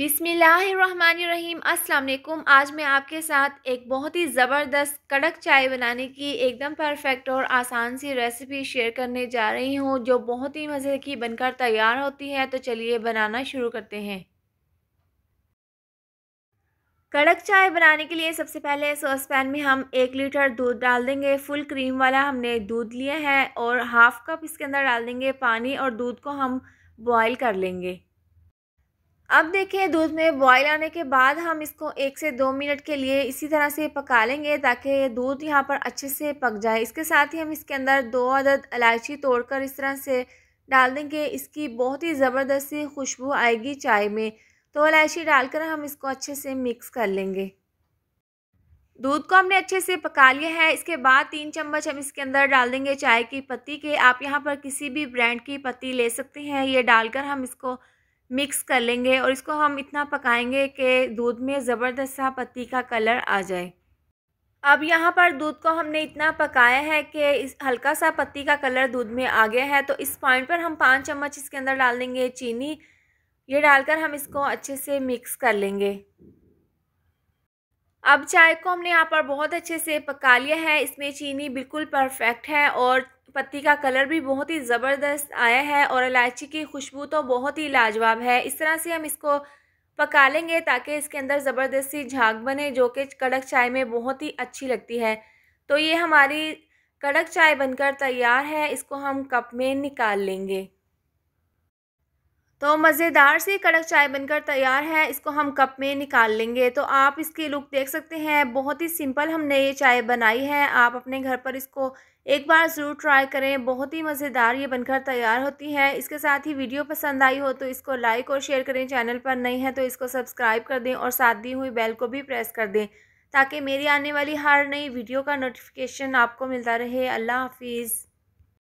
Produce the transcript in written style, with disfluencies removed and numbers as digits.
बिस्मिल्लाहिर्रहमानिर्रहीम। अस्सलाम वालेकुम। आज मैं आपके साथ एक बहुत ही ज़बरदस्त कड़क चाय बनाने की एकदम परफेक्ट और आसान सी रेसिपी शेयर करने जा रही हूँ, जो बहुत ही मज़े की बनकर तैयार होती है। तो चलिए बनाना शुरू करते हैं। कड़क चाय बनाने के लिए सबसे पहले सॉस पैन में हम 1 लीटर दूध डाल देंगे। फुल क्रीम वाला हमने दूध लिया है और हाफ़ कप इसके अंदर डाल देंगे पानी और दूध को हम बॉयल कर लेंगे। अब देखिए, दूध में बॉयल आने के बाद हम इसको 1 से 2 मिनट के लिए इसी तरह से पका लेंगे ताकि दूध यहाँ पर अच्छे से पक जाए। इसके साथ ही हम इसके अंदर 2 अदद इलायची तोड़कर इस तरह से डाल देंगे। इसकी बहुत ही ज़बरदस्त सी खुशबू आएगी चाय में। तो इलायची डालकर हम इसको अच्छे से मिक्स कर लेंगे। दूध को हमने अच्छे से पका लिया है। इसके बाद 3 चम्मच हम इसके अंदर डाल देंगे चाय की पत्ती के। आप यहाँ पर किसी भी ब्रांड की पत्ती ले सकते हैं। ये डालकर हम इसको मिक्स कर लेंगे और इसको हम इतना पकाएंगे कि दूध में ज़बरदस्त सा पत्ती का कलर आ जाए। अब यहाँ पर दूध को हमने इतना पकाया है कि इस हल्का सा पत्ती का कलर दूध में आ गया है। तो इस पॉइंट पर हम 5 चम्मच इसके अंदर डाल देंगे चीनी। ये डालकर हम इसको अच्छे से मिक्स कर लेंगे। अब चाय को हमने यहाँ पर बहुत अच्छे से पका लिया है। इसमें चीनी बिल्कुल परफेक्ट है और पत्ती का कलर भी बहुत ही ज़बरदस्त आया है और इलायची की खुशबू तो बहुत ही लाजवाब है। इस तरह से हम इसको पका लेंगे ताकि इसके अंदर ज़बरदस्त सी झाग बने, जो कि कड़क चाय में बहुत ही अच्छी लगती है। तो ये हमारी कड़क चाय बनकर तैयार है। इसको हम कप में निकाल लेंगे। तो मज़ेदार सी कड़क चाय बनकर तैयार है। इसको हम कप में निकाल लेंगे। तो आप इसकी लुक देख सकते हैं। बहुत ही सिंपल हमने ये चाय बनाई है। आप अपने घर पर इसको एक बार ज़रूर ट्राई करें। बहुत ही मज़ेदार ये बनकर तैयार होती है। इसके साथ ही वीडियो पसंद आई हो तो इसको लाइक और शेयर करें। चैनल पर नए हैं तो इसको सब्सक्राइब कर दें और साथ दी हुई बेल को भी प्रेस कर दें ताकि मेरी आने वाली हर नई वीडियो का नोटिफिकेशन आपको मिलता रहे। अल्लाह हाफिज़।